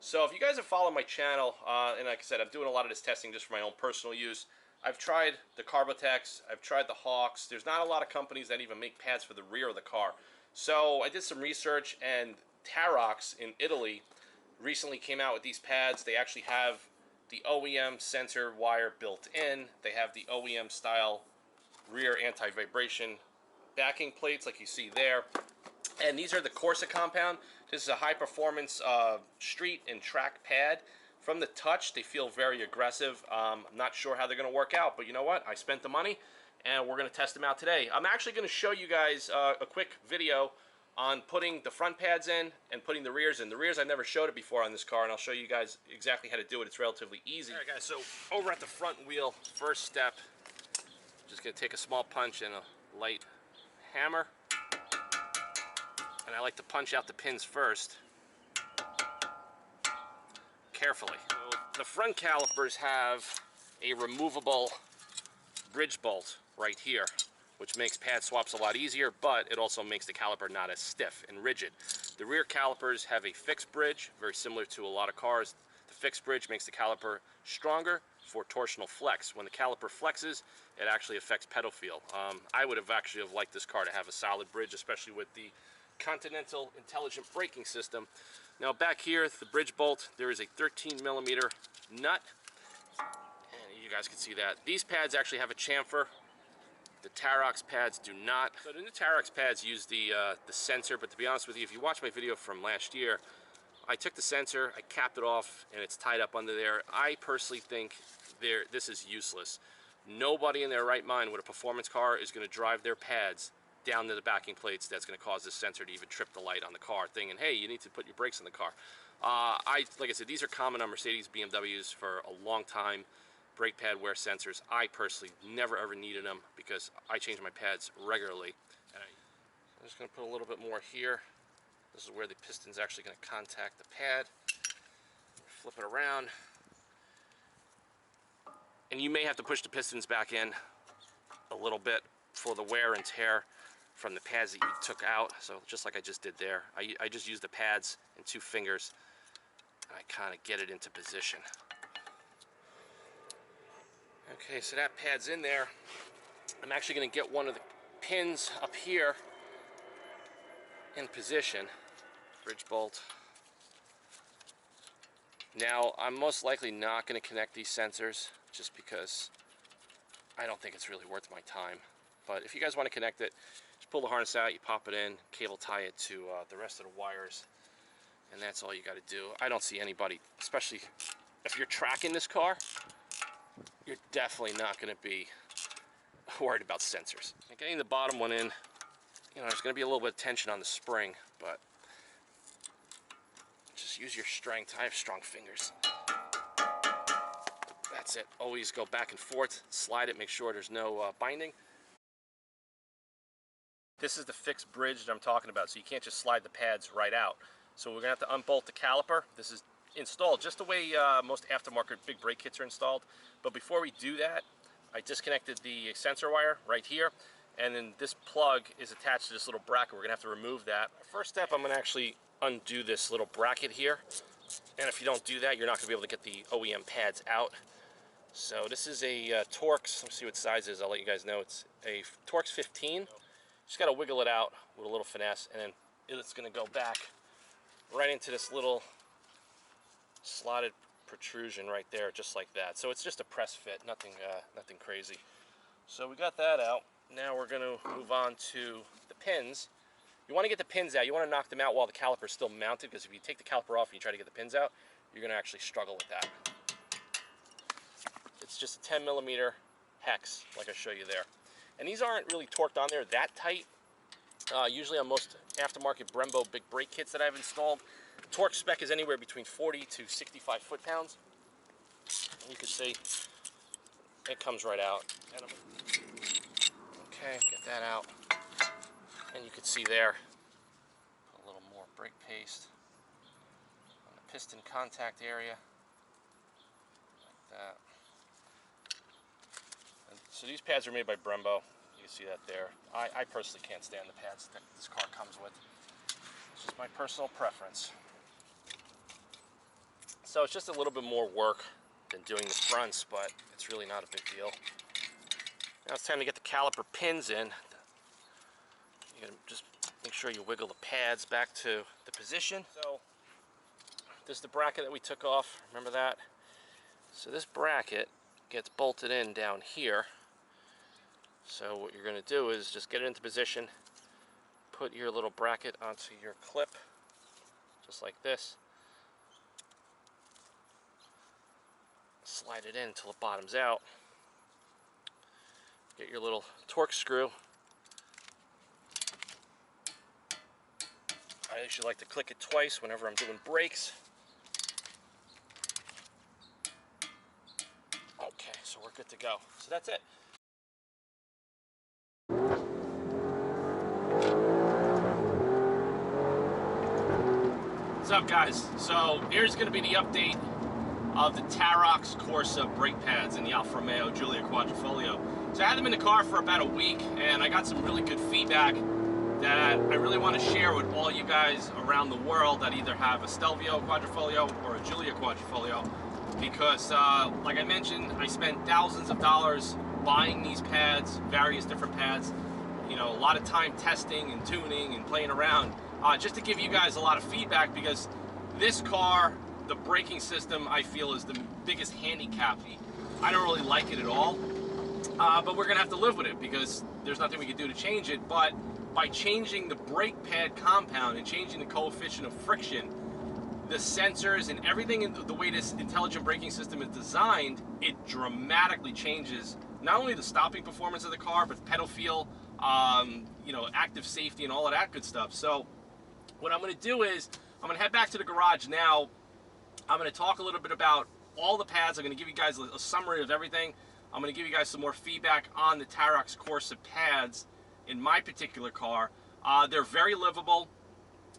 So if you guys have followed my channel, and like I said, I'm doing a lot of this testing just for my own personal use. I've tried the Carbotex, I've tried the Hawks. There's not a lot of companies that even make pads for the rear of the car. So I did some research, and TAROX in Italy recently came out with these pads. They actually have the OEM sensor wire built in. They have the OEM style rear anti-vibration backing plates like you see there. And these are the Corsa compound. This is a high-performance street and track pad. From the touch, they feel very aggressive. I'm not sure how they're going to work out, but you know what? I spent the money, and we're going to test them out today. I'm actually going to show you guys a quick video on putting the front pads in and putting the rears in. The rears, I've never showed it before on this car, and I'll show you guys exactly how to do it. It's relatively easy. All right, guys, so over at the front wheel, first step, just going to take a small punch and a light hammer. And I like to punch out the pins first, carefully. So the front calipers have a removable bridge bolt right here, which makes pad swaps a lot easier, but it also makes the caliper not as stiff and rigid. The rear calipers have a fixed bridge, very similar to a lot of cars. The fixed bridge makes the caliper stronger for torsional flex. When the caliper flexes, it actually affects pedal feel. I would have actually liked this car to have a solid bridge, especially with the Continental intelligent braking system. Now back here, the bridge bolt, there is a 13mm nut, and you guys can see that. These pads actually have a chamfer. The TAROX pads do not. So the new TAROX pads use the sensor, but to be honest with you, if you watch my video from last year, I took the sensor, I capped it off, and it's tied up under there. I personally think this is useless. Nobody in their right mind with a performance car is going to drive their pads down to the backing plates. That's going to cause this sensor to even trip the light on the car, thinking, hey, you need to put your brakes in the car. Like I said, these are common on Mercedes, BMWs for a long time. Brake pad wear sensors. I personally never ever needed them because I change my pads regularly. And I'm just going to put a little bit more here. This is where the piston's actually going to contact the pad. Flip it around. And you may have to push the pistons back in a little bit for the wear and tear from the pads that you took out. So just like I just did there, I just use the pads and 2 fingers, and I kind of get it into position. Okay, so that pad's in there. I'm actually going to get one of the pins up here in position. Bridge bolt. Now, I'm most likely not going to connect these sensors just because I don't think it's really worth my time. But if you guys want to connect it, just pull the harness out, you pop it in, cable tie it to the rest of the wires, and that's all you got to do. I don't see anybody, especially if you're tracking this car, you're definitely not going to be worried about sensors. And getting the bottom one in, you know, there's going to be a little bit of tension on the spring, but just use your strength. I have strong fingers. That's it. Always go back and forth, slide it, make sure there's no binding. This is the fixed bridge that I'm talking about, so you can't just slide the pads right out. So we're going to have to unbolt the caliper. This is installed just the way most aftermarket big brake kits are installed. But before we do that, I disconnected the sensor wire right here, and then this plug is attached to this little bracket. We're going to have to remove that. First step, I'm going to actually undo this little bracket here. And if you don't do that, you're not going to be able to get the OEM pads out. So this is a TAROX. Let's see what size it is. I'll let you guys know. It's a TAROX 15. Just got to wiggle it out with a little finesse, and then it's going to go back right into this little slotted protrusion right there, just like that. So it's just a press fit, nothing crazy. So we got that out. Now we're going to move on to the pins. You want to get the pins out. You want to knock them out while the caliper is still mounted, because if you take the caliper off and you try to get the pins out, you're going to actually struggle with that. It's just a 10mm hex, like I show you there. And these aren't really torqued on there that tight. Usually on most aftermarket Brembo big brake kits that I've installed, torque spec is anywhere between 40 to 65 foot-pounds. And you can see it comes right out. Okay, get that out. And you can see there, put a little more brake paste on the piston contact area, like that. And so these pads are made by Brembo. You can see that there. I personally can't stand the pads that this car comes with. It's just my personal preference. So it's just a little bit more work than doing the fronts, but it's really not a big deal. Now it's time to get the caliper pins in. You gotta just make sure you wiggle the pads back to the position. So this is the bracket that we took off, remember that? So this bracket gets bolted in down here. So what you're gonna do is just get it into position, put your little bracket onto your clip, just like this. Slide it in until it bottoms out. Get your little torque screw. I usually like to click it twice whenever I'm doing brakes. Okay, so we're good to go. So that's it. What's up, guys? So here's going to be the update of the TAROX Corsa brake pads in the Alfa Romeo Giulia Quadrifoglio. So I had them in the car for about a week, and I got some really good feedback that I really want to share with all you guys around the world that either have a Stelvio Quadrifoglio or a Giulia Quadrifoglio, because like I mentioned, I spent thousands of dollars buying these pads, various different pads, you know, a lot of time testing and tuning and playing around, just to give you guys a lot of feedback, because this car, the braking system, I feel is the biggest handicap. I don't really like it at all, but we're gonna have to live with it because there's nothing we can do to change it. But by changing the brake pad compound and changing the coefficient of friction, the sensors and everything in the way this intelligent braking system is designed, it dramatically changes not only the stopping performance of the car, but pedal feel, you know, active safety and all of that good stuff. So what I'm gonna do is I'm gonna head back to the garage now. I'm going to talk a little bit about all the pads. I'm going to give you guys a summary of everything. I'm going to give you guys some more feedback on the TAROX Corsa pads in my particular car. They're very livable,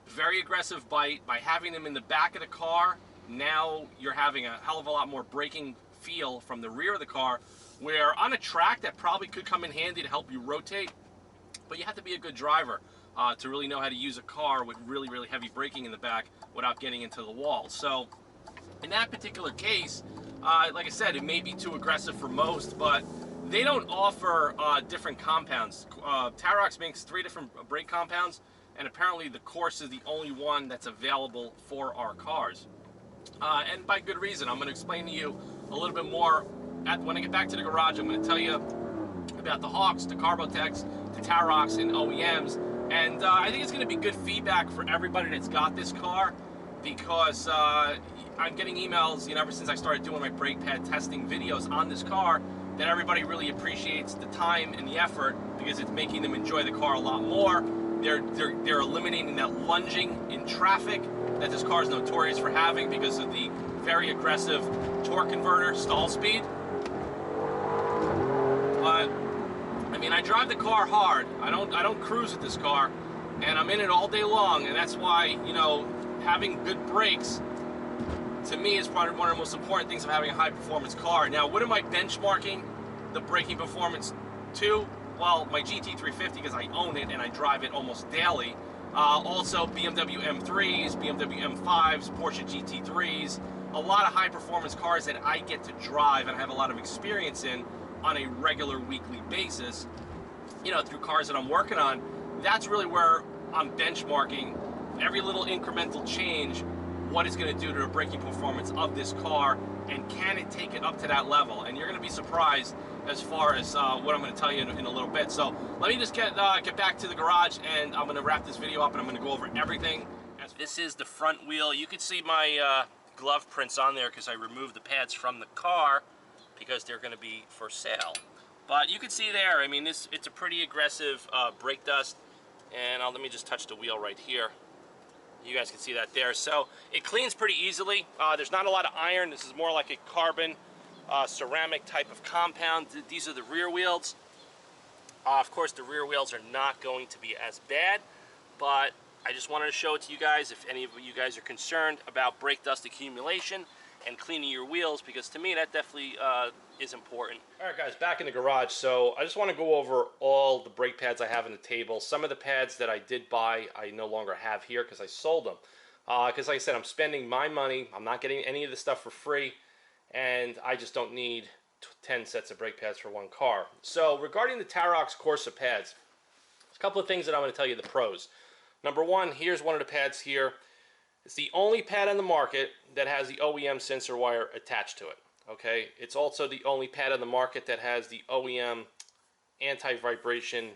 very aggressive bite. By having them in the back of the car, now you're having a hell of a lot more braking feel from the rear of the car, where on a track that probably could come in handy to help you rotate, but you have to be a good driver to really know how to use a car with really, really heavy braking in the back without getting into the wall. So in that particular case, like I said, it may be too aggressive for most, but they don't offer different compounds. TAROX makes 3 different brake compounds, and apparently the Corsa is the only one that's available for our cars. And by good reason. I'm going to explain to you a little bit more. When I get back to the garage, I'm going to tell you about the Hawks, the Carbotechs, the TAROX, and OEMs. And I think it's going to be good feedback for everybody that's got this car, because I'm getting emails, you know, ever since I started doing my brake pad testing videos on this car, that everybody really appreciates the time and the effort, because it's making them enjoy the car a lot more. They're eliminating that lunging in traffic that this car is notorious for having because of the very aggressive torque converter stall speed. But I mean, I drive the car hard. I don't cruise with this car, and I'm in it all day long, and that's why, you know, having good brakes to me is probably one of the most important things of having a high performance car. Now, what am I benchmarking the braking performance to? Well, my GT350, because I own it and I drive it almost daily. Also BMW M3s, BMW M5s, Porsche GT3s, a lot of high performance cars that I get to drive and have a lot of experience in on a regular weekly basis, you know, through cars that I'm working on. That's really where I'm benchmarking every little incremental change, what it's going to do to the braking performance of this car, and can it take it up to that level. And you're going to be surprised as far as what I'm going to tell you in a little bit. So let me just get back to the garage, and I'm going to wrap this video up, and I'm going to go over everything. This is the front wheel. You can see my glove prints on there because I removed the pads from the car because they're going to be for sale. But you can see there, I mean, it's a pretty aggressive brake dust. And let me just touch the wheel right here. You guys can see that there. So it cleans pretty easily. There's not a lot of iron. This is more like a carbon ceramic type of compound. These are the rear wheels. Of course, the rear wheels are not going to be as bad, but I just wanted to show it to you guys if any of you guys are concerned about brake dust accumulation and cleaning your wheels, because to me that definitely is important. All right, guys, back in the garage. So I just want to go over all the brake pads I have on the table. Some of the pads that I did buy I no longer have here because I sold them. Because like I said, I'm spending my money. I'm not getting any of this stuff for free, and I just don't need 10 sets of brake pads for one car. So regarding the TAROX Corsa pads, there's a couple of things that I'm going to tell you the pros. Number one, here's one of the pads here. It's the only pad on the market that has the OEM sensor wire attached to it. Okay, it's also the only pad on the market that has the OEM anti-vibration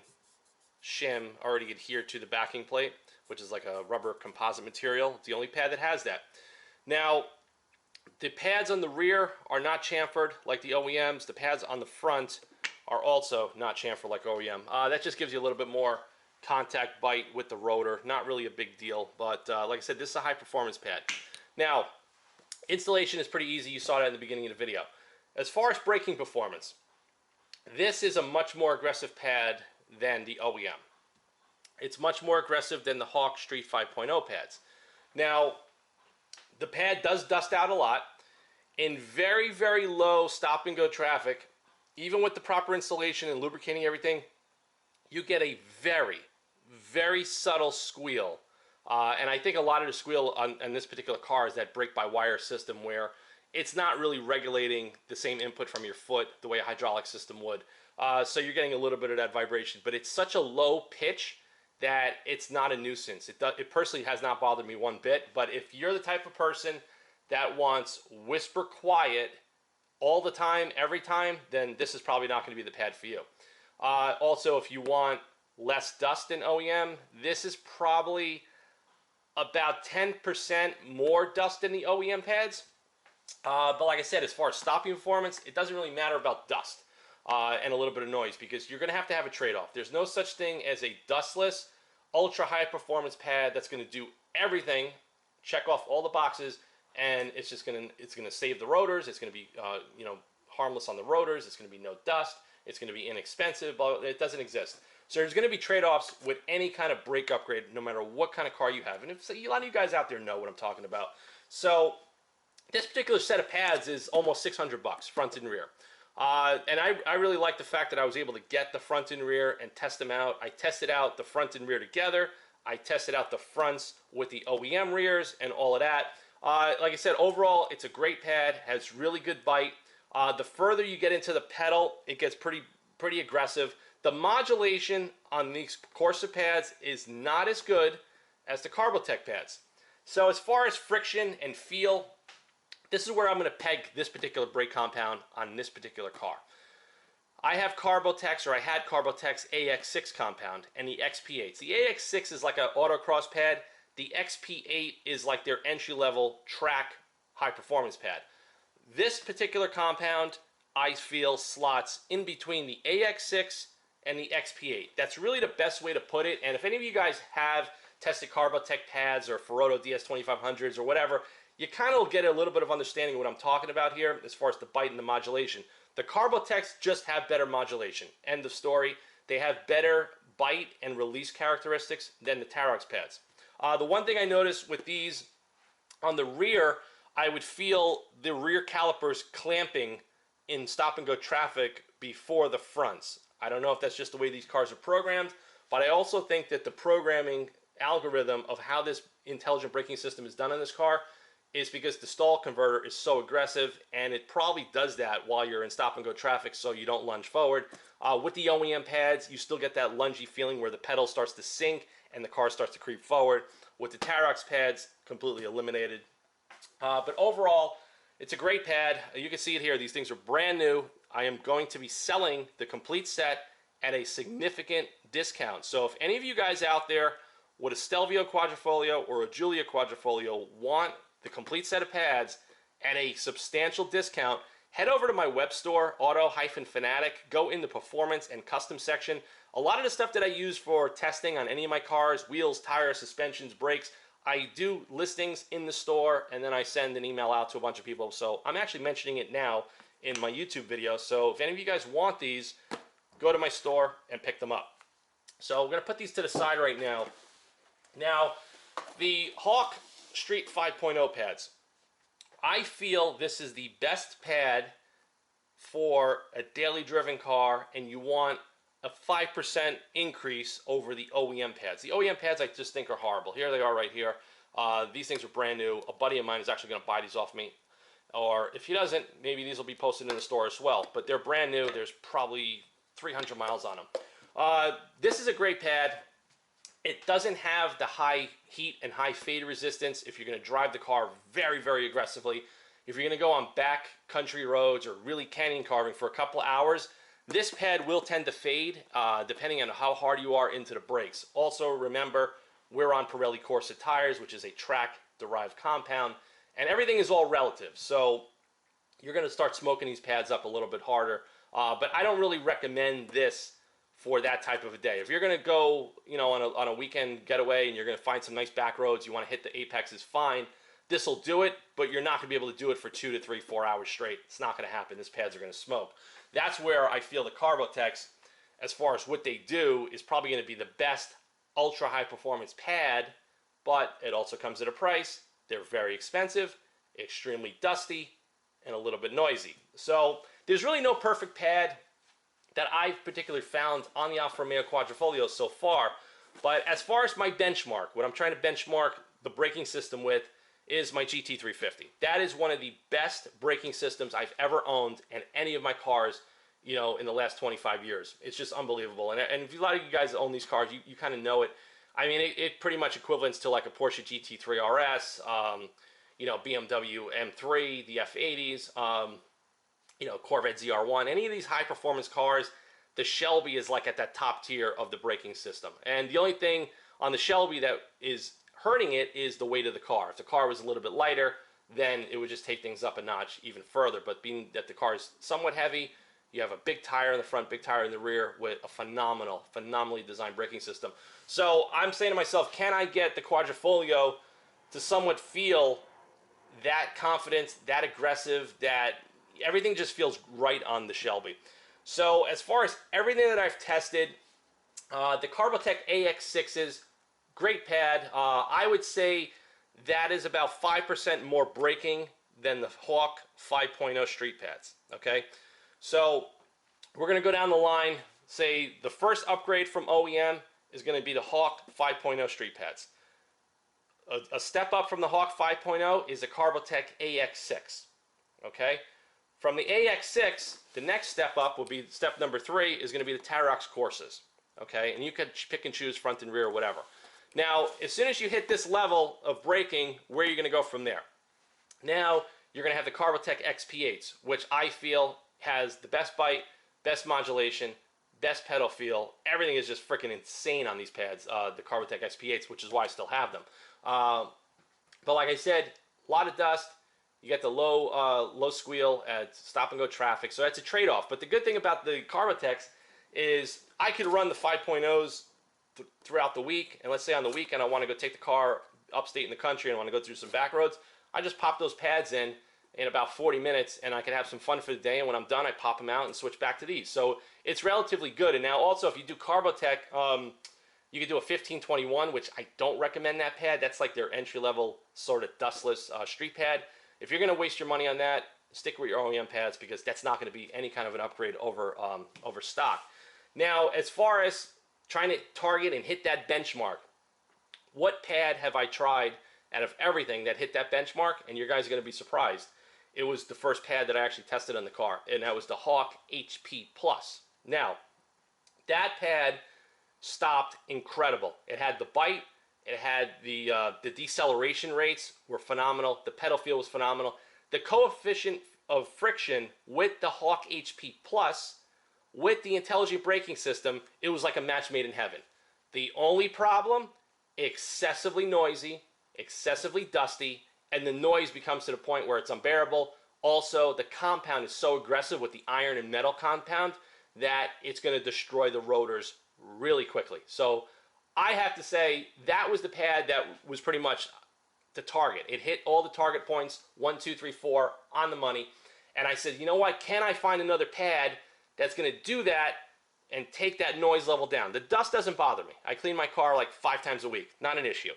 shim already adhered to the backing plate, which is like a rubber composite material. It's the only pad that has that. Now, the pads on the rear are not chamfered like the OEMs. The pads on the front are also not chamfered like OEM. That just gives you a little bit more contact bite with the rotor. Not really a big deal, but like I said, this is a high performance pad. Now, installation is pretty easy. You saw that in the beginning of the video. As far as braking performance, this is a much more aggressive pad than the OEM. It's much more aggressive than the Hawk Street 5.0 pads. Now, the pad does dust out a lot. In very, very low stop and go traffic, even with the proper installation and lubricating everything, you get a very, very subtle squeal. And I think a lot of the squeal on this particular car is that brake-by-wire system where it's not really regulating the same input from your foot the way a hydraulic system would. So you're getting a little bit of that vibration, but it's such a low pitch that it's not a nuisance. It personally has not bothered me one bit, but if you're the type of person that wants whisper quiet all the time, every time, then this is probably not going to be the pad for you. Also, if you want less dust than OEM, this is probably about 10% more dust than the OEM pads. But like I said, as far as stopping performance, it doesn't really matter about dust and a little bit of noise because you're going to have a trade-off. There's no such thing as a dustless, ultra high performance pad that's going to do everything, check off all the boxes, and it's going to save the rotors. It's going to be harmless on the rotors. It's going to be no dust. It's going to be inexpensive. But it doesn't exist. So there's going to be trade-offs with any kind of brake upgrade, no matter what kind of car you have. And a lot of you guys out there know what I'm talking about. So this particular set of pads is almost $600, front and rear. And I really like the fact that I was able to get the front and rear and test them out. I tested out the front and rear together. I tested out the fronts with the OEM rears and all of that. Like I said, overall, it's a great pad, has really good bite. The further you get into the pedal, it gets pretty aggressive. The modulation on these Corsa pads is not as good as the Carbotech pads. So as far as friction and feel, this is where I'm going to peg this particular brake compound on this particular car. I have Carbotech's, or I had Carbotech's AX6 compound and the XP8s. The AX6 is like an autocross pad. The XP8 is like their entry-level track high-performance pad. This particular compound, I feel, slots in between the AX6 and the XP8. That's really the best way to put it. And if any of you guys have tested Carbotech pads or Ferodo DS2500s or whatever, you kind of get a little bit of understanding of what I'm talking about here as far as the bite and the modulation. The Carbotechs just have better modulation. End of story. They have better bite and release characteristics than the TAROX pads. The one thing I noticed with these, on the rear, I would feel the rear calipers clamping in stop-and-go traffic before the fronts. I don't know if that's just the way these cars are programmed, but I also think that the programming algorithm of how this intelligent braking system is done on this car is because the stall converter is so aggressive, and it probably does that while you're in stop-and-go traffic so you don't lunge forward. With the OEM pads, you still get that lungy feeling where the pedal starts to sink and the car starts to creep forward. With the TAROX pads, completely eliminated. But overall, it's a great pad. You can see it here. These things are brand new. I am going to be selling the complete set at a significant discount. So if any of you guys out there with a Stelvio Quadrifoglio or a Giulia Quadrifoglio want the complete set of pads at a substantial discount, head over to my web store, auto-fanatic. Go in the performance and custom section. A lot of the stuff that I use for testing on any of my cars, wheels, tires, suspensions, brakes, I do listings in the store, and then I send an email out to a bunch of people. So I'm actually mentioning it now in my YouTube video. So if any of you guys want these, go to my store and pick them up. So we're going to put these to the side right now. Now, the Hawk Street 5.0 pads. I feel this is the best pad for a daily driven car, and you want a 5% increase over the OEM pads. The OEM pads I just think are horrible. Here they are right here. These things are brand new. A buddy of mine is actually going to buy these off me. Or if he doesn't, maybe these will be posted in the store as well. But they're brand new. There's probably 300 miles on them. This is a great pad. It doesn't have the high heat and high fade resistance if you're going to drive the car very, very aggressively. If you're going to go on back country roads or really canyon carving for a couple of hours, this pad will tend to fade depending on how hard you are into the brakes. Also, remember, we're on Pirelli Corsa tires, which is a track-derived compound, and everything is all relative. So you're going to start smoking these pads up a little bit harder. But I don't really recommend this for that type of a day. If you're going to go, you know, on a weekend getaway and you're going to find some nice back roads, you want to hit the apexes, fine. This will do it, but you're not going to be able to do it for 2 to 3, 4 hours straight. It's not going to happen. These pads are going to smoke. That's where I feel the Carbotex, as far as what they do, is probably going to be the best ultra high performance pad, but it also comes at a price. They're very expensive, extremely dusty, and a little bit noisy. So there's really no perfect pad that I've particularly found on the Alfa Romeo Quadrifoglio so far. But as far as my benchmark, what I'm trying to benchmark the braking system with is my GT350. That is one of the best braking systems I've ever owned in any of my cars, you know, in the last 25 years. It's just unbelievable. And if a lot of you guys own these cars, you kind of know it. I mean, it pretty much equivalents to like a Porsche GT3 RS, you know, BMW M3, the F80s, you know, Corvette ZR1, any of these high performance cars, the Shelby is like at that top tier of the braking system. And the only thing on the Shelby that is hurting it is the weight of the car. If the car was a little bit lighter, then it would just take things up a notch even further. But being that the car is somewhat heavy, you have a big tire in the front, big tire in the rear with a phenomenally designed braking system. So I'm saying to myself, can I get the Quadrifoglio to somewhat feel that confident, that aggressive, that everything just feels right on the Shelby. So as far as everything that I've tested, the Carbotech AX6s, great pad. I would say that is about 5% more braking than the Hawk 5.0 street pads. Okay, so we're going to go down the line. Say the first upgrade from OEM is going to be the Hawk 5.0 street pads. A step up from the Hawk 5.0 is the Carbotech AX6. Okay, from the AX6, the next step up will be step number 3 is going to be the TAROX Corsas. Okay, and you can pick and choose front and rear, whatever. Now, as soon as you hit this level of braking, where are you going to go from there? Now, you're going to have the Carbotech XP8s, which I feel has the best bite, best modulation, best pedal feel. Everything is just freaking insane on these pads, the Carbotech XP8s, which is why I still have them. But like I said, a lot of dust. You get the low squeal at stop-and-go traffic, so that's a trade-off. But the good thing about the Carbotechs is I could run the 5.0s throughout the week, and let's say on the weekend I want to go take the car upstate in the country and I want to go through some back roads. I just pop those pads in about 40 minutes and I can have some fun for the day, and when I'm done I pop them out and switch back to these. So it's relatively good. And now also if you do Carbotech, you can do a 1521, which I don't recommend that pad. That's like their entry-level sort of dustless street pad. If you're going to waste your money on that, stick with your OEM pads because that's not going to be any kind of an upgrade over stock. Now, as far as trying to target and hit that benchmark, what pad have I tried out of everything that hit that benchmark? And you guys are going to be surprised. It was the first pad that I actually tested on the car, and that was the Hawk HP Plus. Now, that pad stopped incredible. It had the bite. It had the deceleration rates were phenomenal. The pedal feel was phenomenal. The coefficient of friction with the Hawk HP Plus, with the intelligent braking system, it was like a match made in heaven. The only problem, excessively noisy, excessively dusty, and the noise becomes to the point where it's unbearable. Also, the compound is so aggressive with the iron and metal compound that it's going to destroy the rotors really quickly. So I have to say that was the pad that was pretty much the target. It hit all the target points, 1, 2, 3, 4 on the money. And I said, you know what, can I find another pad that's going to do that and take that noise level down? The dust doesn't bother me. I clean my car like 5 times a week, not an issue.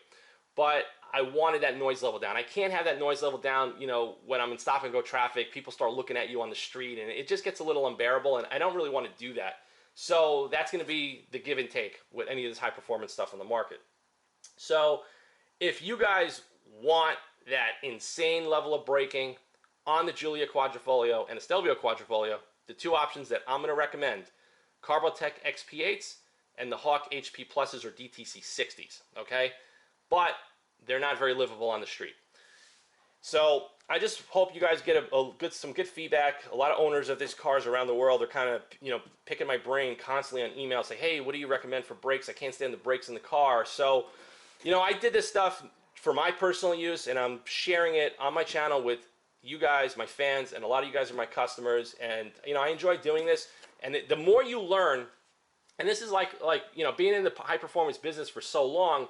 But I wanted that noise level down. I can't have that noise level down, you know, when I'm in stop and go traffic, people start looking at you on the street and it just gets a little unbearable, and I don't really want to do that. So that's going to be the give and take with any of this high performance stuff on the market. So if you guys want that insane level of braking on the Giulia Quadrifoglio and the Stelvio Quadrifoglio, the two options that I'm going to recommend, Carbotech XP8s and the Hawk HP Pluses or DTC 60s, okay? But they're not very livable on the street. So I just hope you guys get some good feedback. A lot of owners of these cars around the world are kind of, picking my brain constantly on email, say, hey, what do you recommend for brakes? I can't stand the brakes in the car. So, I did this stuff for my personal use, and I'm sharing it on my channel with you guys, my fans, and a lot of you guys are my customers. And, I enjoy doing this. And the more you learn, and this is like being in the high performance business for so long,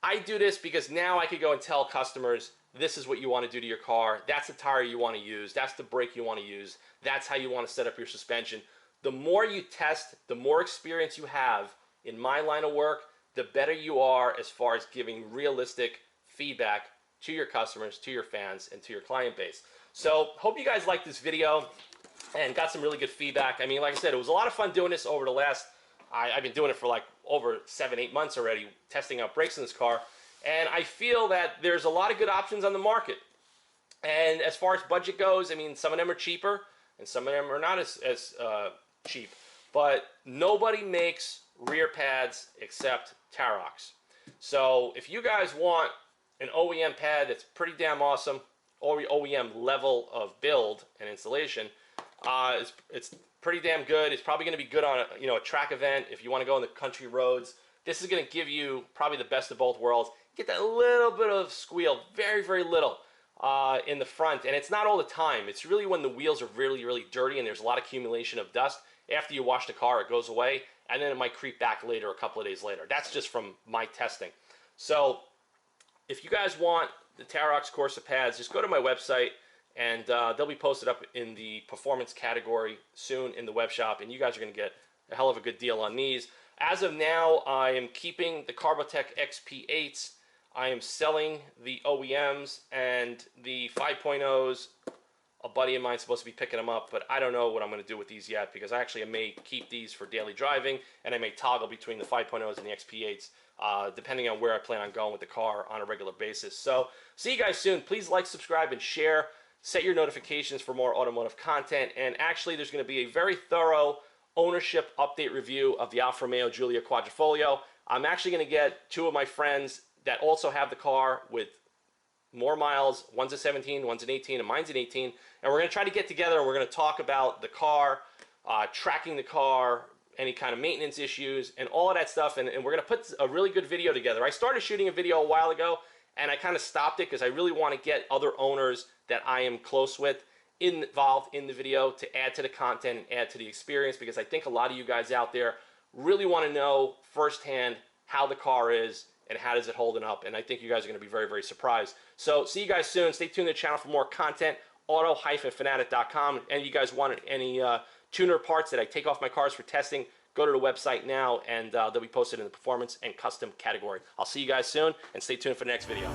I do this because now I could go and tell customers, this is what you want to do to your car. That's the tire you want to use. That's the brake you want to use. That's how you want to set up your suspension. The more you test, the more experience you have in my line of work, the better you are as far as giving realistic feedback to your customers, to your fans, and to your client base. So hope you guys liked this video and got some really good feedback. I mean, like I said, it was a lot of fun doing this over the last, I've been doing it for like over 7-8 months already, testing out brakes in this car. And I feel that there's a lot of good options on the market. And as far as budget goes, I mean, some of them are cheaper and some of them are not as cheap. But nobody makes rear pads except TAROX. So if you guys want an OEM pad that's pretty damn awesome, or OEM level of build and installation, it's pretty damn good. It's probably going to be good on a track event if you want to go on the country roads. This is going to give you probably the best of both worlds. Get that little bit of squeal, very, very little in the front. And it's not all the time. It's really when the wheels are really, really dirty and there's a lot of accumulation of dust. After you wash the car, it goes away. And then it might creep back later, a couple of days later. That's just from my testing. So if you guys want the TAROX Corsa pads, just go to my website. And they'll be posted up in the performance category soon in the web shop. And you guys are going to get a hell of a good deal on these. As of now, I am keeping the Carbotech XP8s. I am selling the OEMs and the 5.0s. A buddy of mine's supposed to be picking them up, but I don't know what I'm going to do with these yet because I may keep these for daily driving, and I may toggle between the 5.0s and the XP8s depending on where I plan on going with the car on a regular basis. So see you guys soon. Please like, subscribe, and share. Set your notifications for more automotive content. And actually, there's going to be a very thorough ownership update review of the Alfa Romeo Giulia Quadrifoglio. I'm actually going to get two of my friends that also have the car with more miles. One's a 17, one's an 18, and mine's an 18. And we're going to try to get together and we're going to talk about the car, tracking the car, any kind of maintenance issues, and all of that stuff. And we're going to put a really good video together. I started shooting a video a while ago, and I kind of stopped it because I really want to get other owners that I am close with involved in the video to add to the content and add to the experience, because I think a lot of you guys out there really want to know firsthand how the car is and how is it holding up, and I think you guys are going to be very, very surprised. So see you guys soon. Stay tuned to the channel for more content, auto-fanatic.com. And you guys want any tuner parts that I take off my cars for testing, go to the website now, and they'll be posted in the performance and custom category. I'll see you guys soon, and stay tuned for the next video.